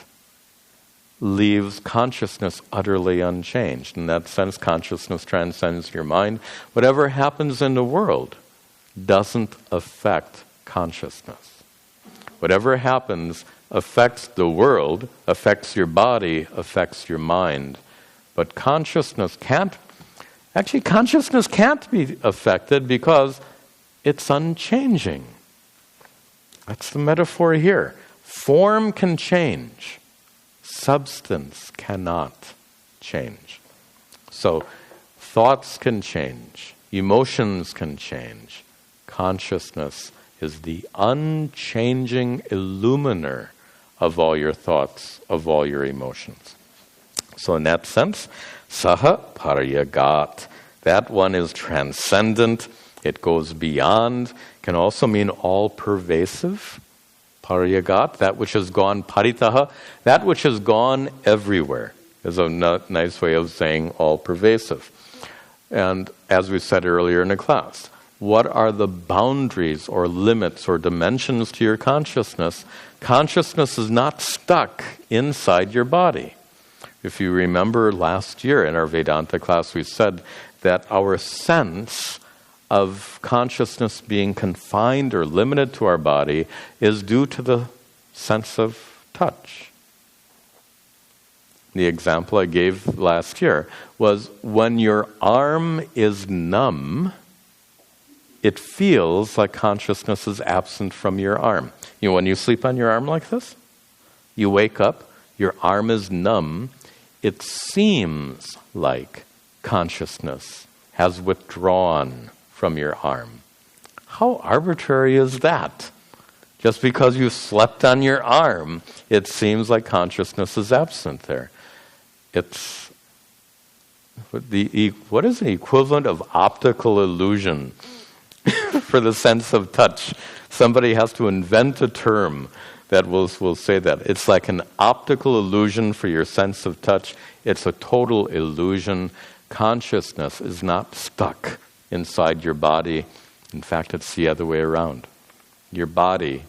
leaves consciousness utterly unchanged. In that sense, consciousness transcends your mind. Whatever happens in the world doesn't affect consciousness. Whatever happens affects the world, affects your body, affects your mind. But consciousness can't be affected because it's unchanging. That's the metaphor here. Form can change. Substance cannot change. So thoughts can change. Emotions can change. Consciousness is the unchanging illuminer of all your thoughts, of all your emotions. So in that sense, saha paryagat. That one is transcendent. It goes beyond. Can also mean all-pervasive. Paryagat, that which has gone, paritaha, that which has gone everywhere, is a nice way of saying all-pervasive. And as we said earlier in the class, what are the boundaries or limits or dimensions to your consciousness? Consciousness is not stuck inside your body. If you remember last year in our Vedanta class, we said that our sense of consciousness being confined or limited to our body is due to the sense of touch. The example I gave last year was when your arm is numb, it feels like consciousness is absent from your arm. You know, when you sleep on your arm like this, you wake up, your arm is numb, it seems like consciousness has withdrawn from your arm. How arbitrary is that? Just because you slept on your arm, it seems like consciousness is absent there. It's what is the equivalent of optical illusion for the sense of touch? Somebody has to invent a term that will say that. It's like an optical illusion for your sense of touch. It's a total illusion. Consciousness is not stuck inside your body. In fact, it's the other way around. Your body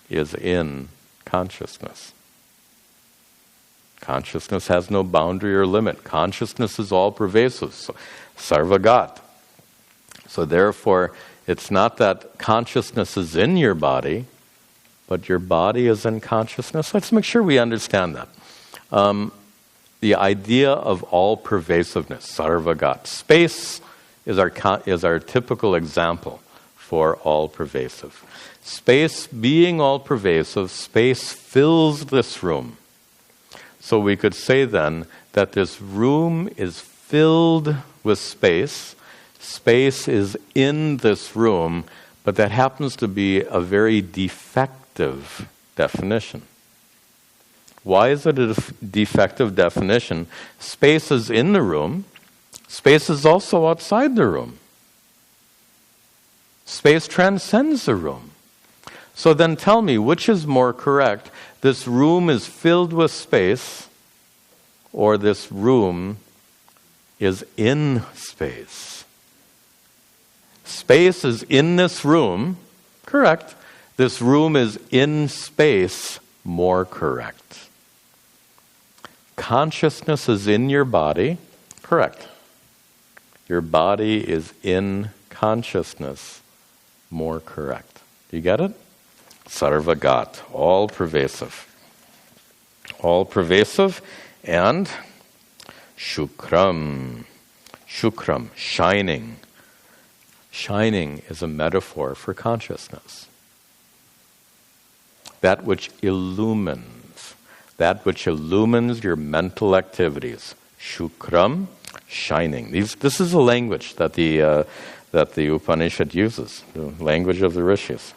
is in consciousness. Consciousness has no boundary or limit. Consciousness is all-pervasive. So, sarvagat. So therefore, it's not that consciousness is in your body, but your body is in consciousness. Let's make sure we understand that. The idea of all-pervasiveness, sarvagat. Space is our typical example for all-pervasive. Space being all-pervasive, space fills this room. So we could say then that this room is filled with space. Space is in this room, but that happens to be a very defective definition. Why is it a defective definition? Space is in the room. Space is also outside the room. Space transcends the room. So then tell me, which is more correct? This room is filled with space, or this room is in space? Space is in this room, correct. This room is in space, more correct. Consciousness is in your body, correct. Your body is in consciousness, more correct. Do you get it? Sarvagat, all-pervasive. All-pervasive, and shukram. Shukram, shining. Shining is a metaphor for consciousness. That which illumines. That which illumines your mental activities. Shukram, shining. This is a language that the Upanishad uses, the language of the rishis.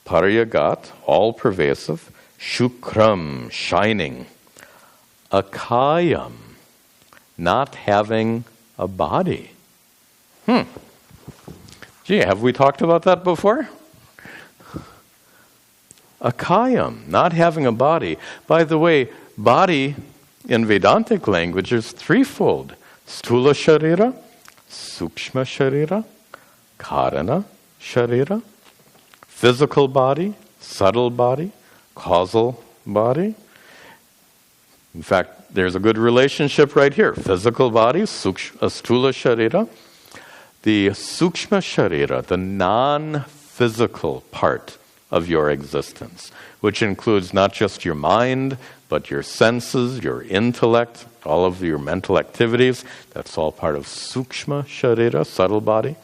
Paryagat, all-pervasive. Shukram, shining. Akayam, not having a body. Gee, have we talked about that before? Akayam, not having a body. By the way, body in Vedantic language is threefold. Stula sharira, sukshma sharira, karana sharira. Physical body, subtle body, causal body. In fact, there's a good relationship right here. Physical body, stula sharira. The sukshma sharira, the non-physical part of your existence, which includes not just your mind, but your senses, your intellect, all of your mental activities. That's all part of sukshma sharira, subtle body.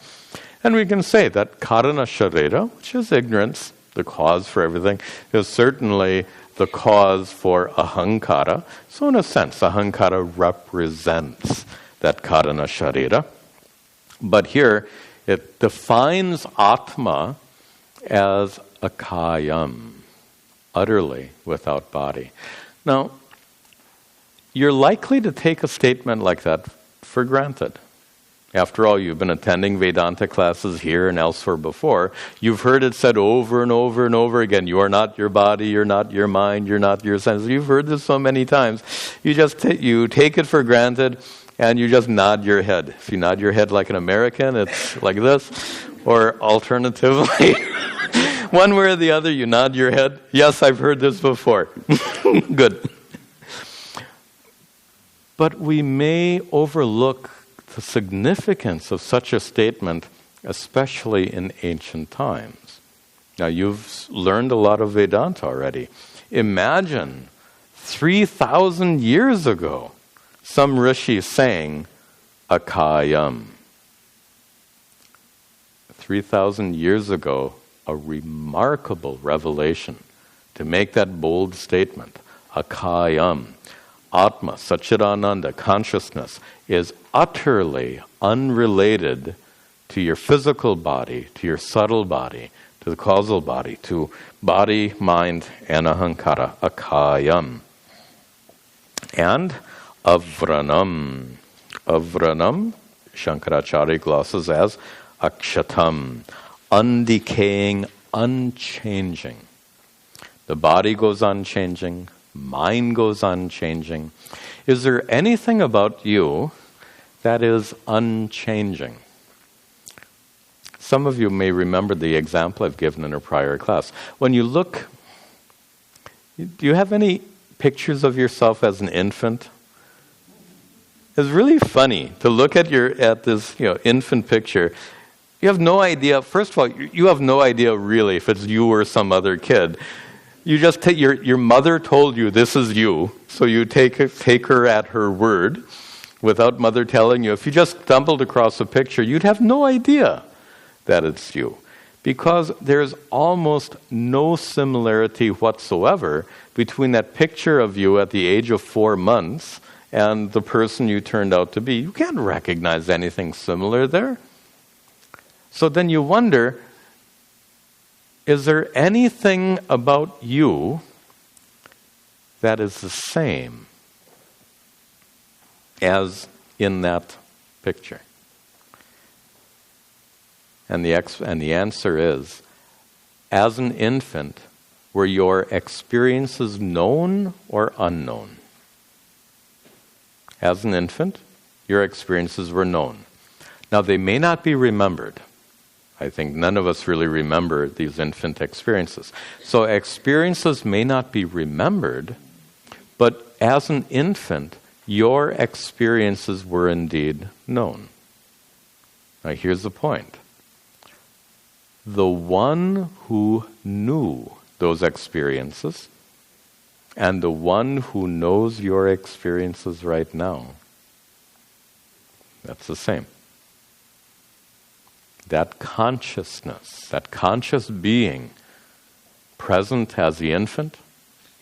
And we can say that karana sharira, which is ignorance, the cause for everything, is certainly the cause for ahankara. So in a sense, ahankara represents that karana sharira. But here, it defines Atma as akayam, utterly without body. Now, you're likely to take a statement like that for granted. After all, you've been attending Vedanta classes here and elsewhere before. You've heard it said over and over and over again, you are not your body, you're not your mind, you're not your senses. You've heard this so many times. You just you take it for granted and you just nod your head. If you nod your head like an American, it's like this. Or alternatively, one way or the other, you nod your head. Yes, I've heard this before. Good. But we may overlook the significance of such a statement, especially in ancient times. Now, you've learned a lot of Vedanta already. Imagine 3,000 years ago, some rishi saying, akayam. 3,000 years ago, a remarkable revelation to make that bold statement. Akayam, Atma, Satchidananda, consciousness, is utterly unrelated to your physical body, to your subtle body, to the causal body, to body, mind, and ahankara. Akayam. And avranam. Avranam, Shankaracharya glosses as akshatam, undecaying, unchanging. The body goes unchanging, mind goes unchanging. Is there anything about you that is unchanging? Some of you may remember the example I've given in a prior class. When you look, do you have any pictures of yourself as an infant? It's really funny to look at this infant picture. You have no idea. First of all, you have no idea really if it's you or some other kid. You just take your mother told you this is you, so you take her at her word, without mother telling you. If you just stumbled across a picture, you'd have no idea that it's you, because there's almost no similarity whatsoever between that picture of you at the age of 4 months and the person you turned out to be. You can't recognize anything similar there. So then you wonder, is there anything about you that is the same as in that picture? And the answer is, as an infant, were your experiences known or unknown? As an infant, your experiences were known. Now, they may not be remembered. I think none of us really remember these infant experiences. So experiences may not be remembered, but as an infant, your experiences were indeed known. Now here's the point. The one who knew those experiences and the one who knows your experiences right now, that's the same. That consciousness, that conscious being present as the infant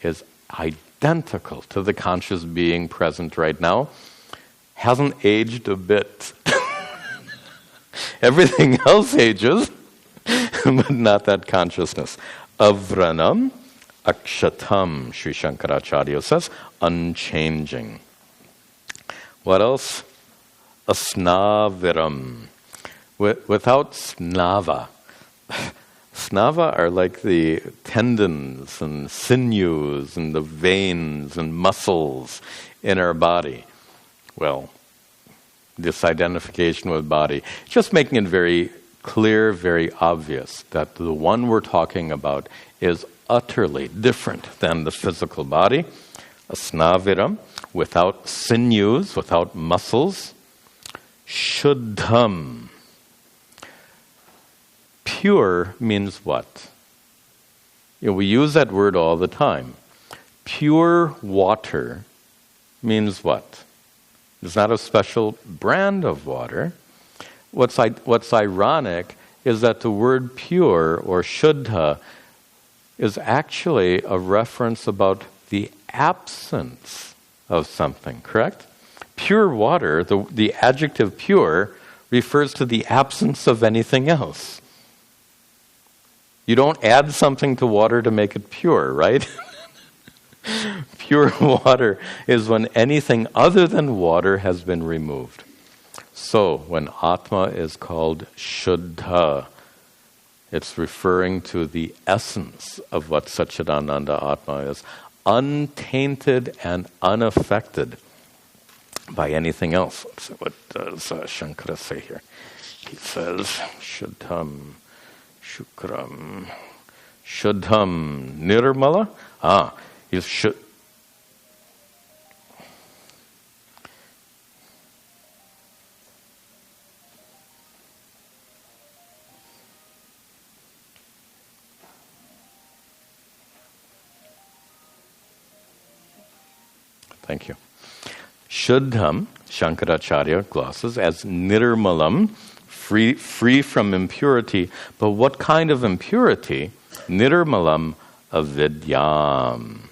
is identical to the conscious being present right now. Hasn't aged a bit. Everything else ages, but not that consciousness. Avranam, Akshatam, Sri Shankaracharya says, unchanging. What else? Asnaviram. Without snava. Snava are like the tendons and sinews and the veins and muscles in our body. Well, this identification with body, just making it very clear, very obvious that the one we're talking about is utterly different than the physical body. Asnaviram, without sinews, without muscles. Shuddham. Pure means what? We use that word all the time. Pure water means what? It's not a special brand of water. What's ironic is that the word pure or shuddha is actually a reference about the absence of something, correct? Pure water, the adjective pure, refers to the absence of anything else. You don't add something to water to make it pure, right? Pure water is when anything other than water has been removed. So, when Atma is called Shuddha, it's referring to the essence of what Satchidananda Atma is, untainted and unaffected by anything else. Let's see, what does Shankara say here? He says, Shuddham, Shukram, Shuddham, Nirmala. He's should. Thank you. Shuddham, Shankaracharya glosses as nirmalam, free from impurity. But what kind of impurity? Nirmalam avidyam.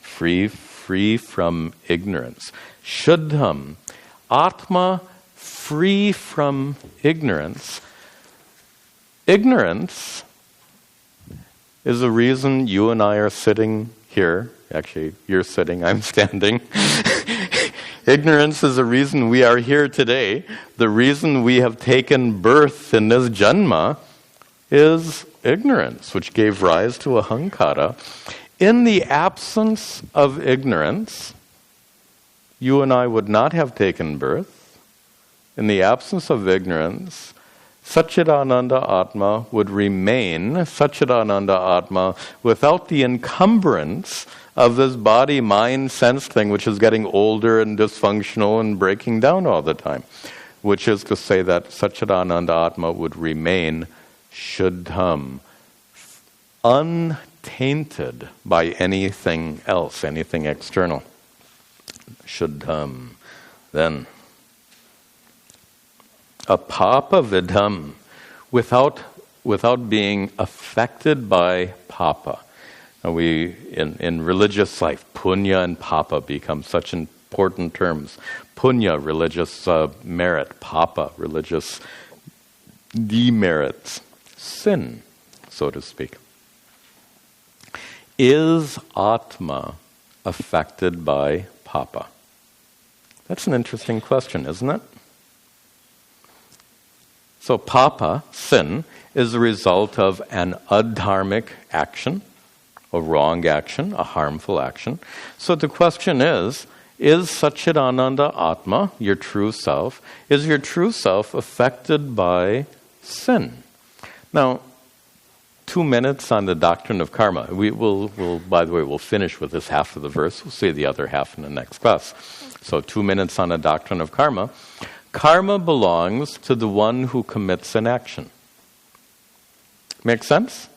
Free from ignorance. Shuddham, Atma, free from ignorance. Ignorance is the reason you and I are sitting here. Actually, you're sitting, I'm standing. Ignorance is the reason we are here today. The reason we have taken birth in this janma is ignorance, which gave rise to ahankara. In the absence of ignorance, you and I would not have taken birth. In the absence of ignorance, Satchidananda Atma would remain Satchidananda Atma without the encumbrance of this body, mind, sense thing, which is getting older and dysfunctional and breaking down all the time. Which is to say that Satchidananda Atma would remain Shuddham, untainted by anything else, anything external. Shuddham. Then, apapa vidham, without being affected by papa. Now we, in religious life, punya and papa become such important terms. Punya, religious merit. Papa, religious demerits. Sin, so to speak. Is Atma affected by papa? That's an interesting question, isn't it? So papa, sin, is the result of an adharmic action, a wrong action, a harmful action. So the question is Satchidananda Atma, your true self, is your true self affected by sin? Now, 2 minutes on the doctrine of karma. By the way, we'll finish with this half of the verse. We'll see the other half in the next class. So 2 minutes on the doctrine of karma. Karma belongs to the one who commits an action. Make sense?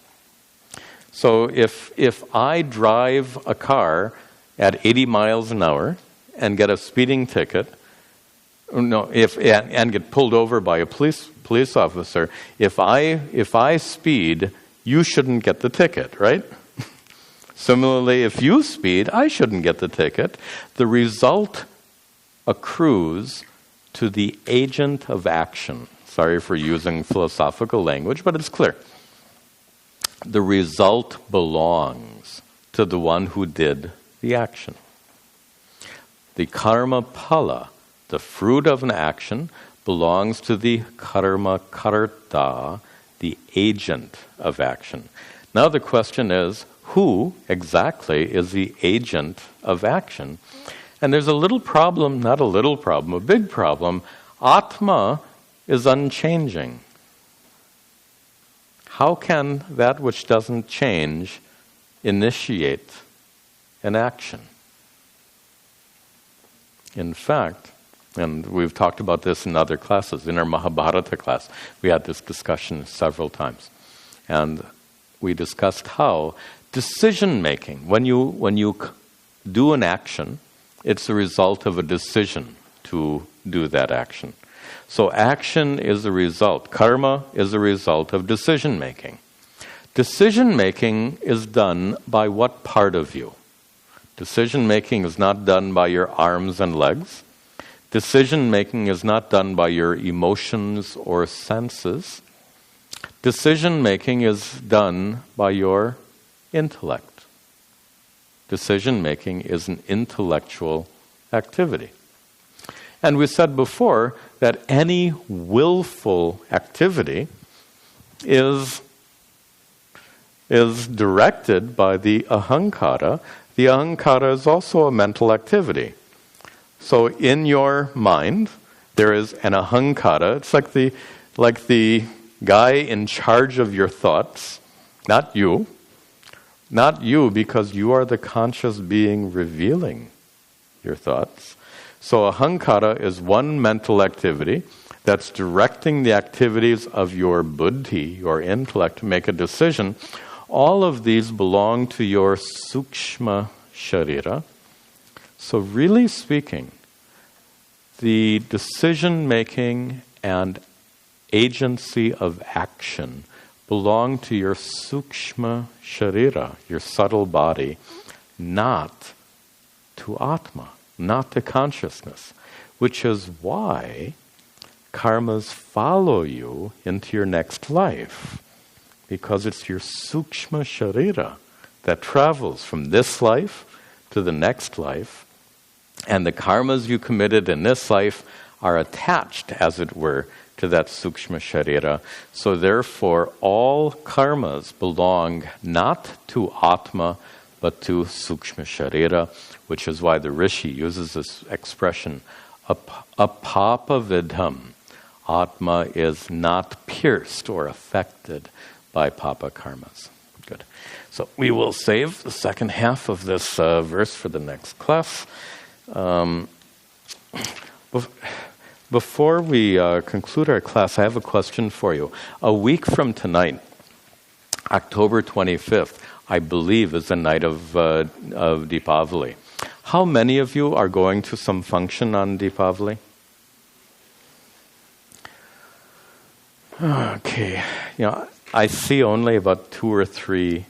So if I drive a car at 80 miles an hour and get a speeding ticket, and get pulled over by a police officer, if I speed, you shouldn't get the ticket, right? Similarly, if you speed, I shouldn't get the ticket. The result accrues to the agent of action. Sorry for using philosophical language, but it's clear. the result belongs to the one who did the action. The karma phala, the fruit of an action, belongs to the karma karta, the agent of action. Now the question is, who exactly is the agent of action? And there's a little problem, not a little problem, a big problem. Atma is unchanging. How can that which doesn't change initiate an action? In fact, and we've talked about this in other classes, in our Mahabharata class, we had this discussion several times. And we discussed how decision-making, when you do an action, it's the result of a decision to do that action. So action is a result. Karma is a result of decision-making. Decision-making is done by what part of you? Decision-making is not done by your arms and legs. Decision-making is not done by your emotions or senses. Decision-making is done by your intellect. Decision-making is an intellectual activity. And we said before that any willful activity is directed by the ahankara. The ahankara is also a mental activity. So in your mind, there is an ahankara. It's like the guy in charge of your thoughts, not you. Not you, because you are the conscious being revealing your thoughts. So ahankara is one mental activity that's directing the activities of your buddhi, your intellect, to make a decision. All of these belong to your sukshma sharira. So really speaking, the decision-making and agency of action belong to your sukshma sharira, your subtle body, not to Atma, not to consciousness, which is why karmas follow you into your next life, because it's your sukshma sharira that travels from this life to the next life, and the karmas you committed in this life are attached, as it were, to that sukshma sharira. So therefore, all karmas belong not to Atma, but to sukshma sharira, which is why the Rishi uses this expression, apapa vidham. Atma is not pierced or affected by papa karmas. Good. So we will save the second half of this verse for the next class. Before we conclude our class, I have a question for you. A week from tonight, October 25th, I believe is the night of Deepavali. How many of you are going to some function on Deepavali? Okay. I see only about 2 or 3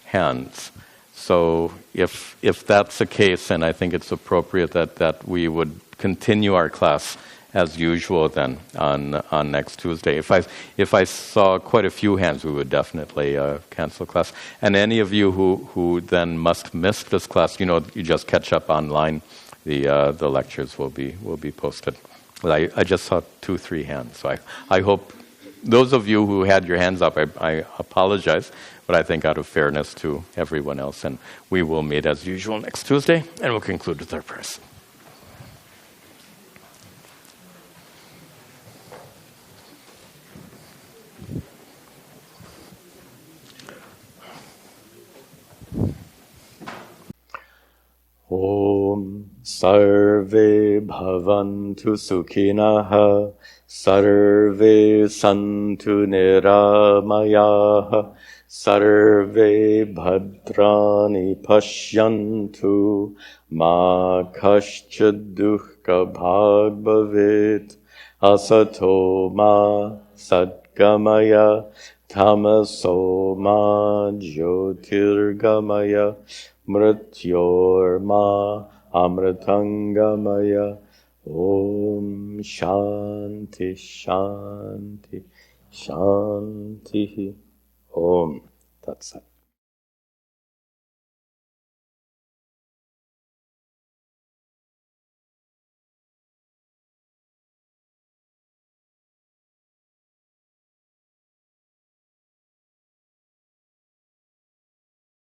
hands. So if that's the case, then I think it's appropriate that we would continue our class as usual then on next Tuesday. If I saw quite a few hands, we would definitely cancel class. And any of you who then must miss this class, you just catch up online. The lectures will be posted. I just saw 2, 3 hands, so I hope those of you who had your hands up, I apologize, but I think out of fairness to everyone else, and we will meet as usual next Tuesday, and we'll conclude with our prayers. Om Sarve Bhavantu Sukhinah Sarve Santu Niramayah Sarve Bhadrani Pashyantu Ma Kaschid Dukkha Bhag Bhavet Asato Ma Sadgamaya Tamaso Ma Jyotirgamaya Mrityorma Amritangamaya Om Shanti Shanti Shanti Om. Tat Sat.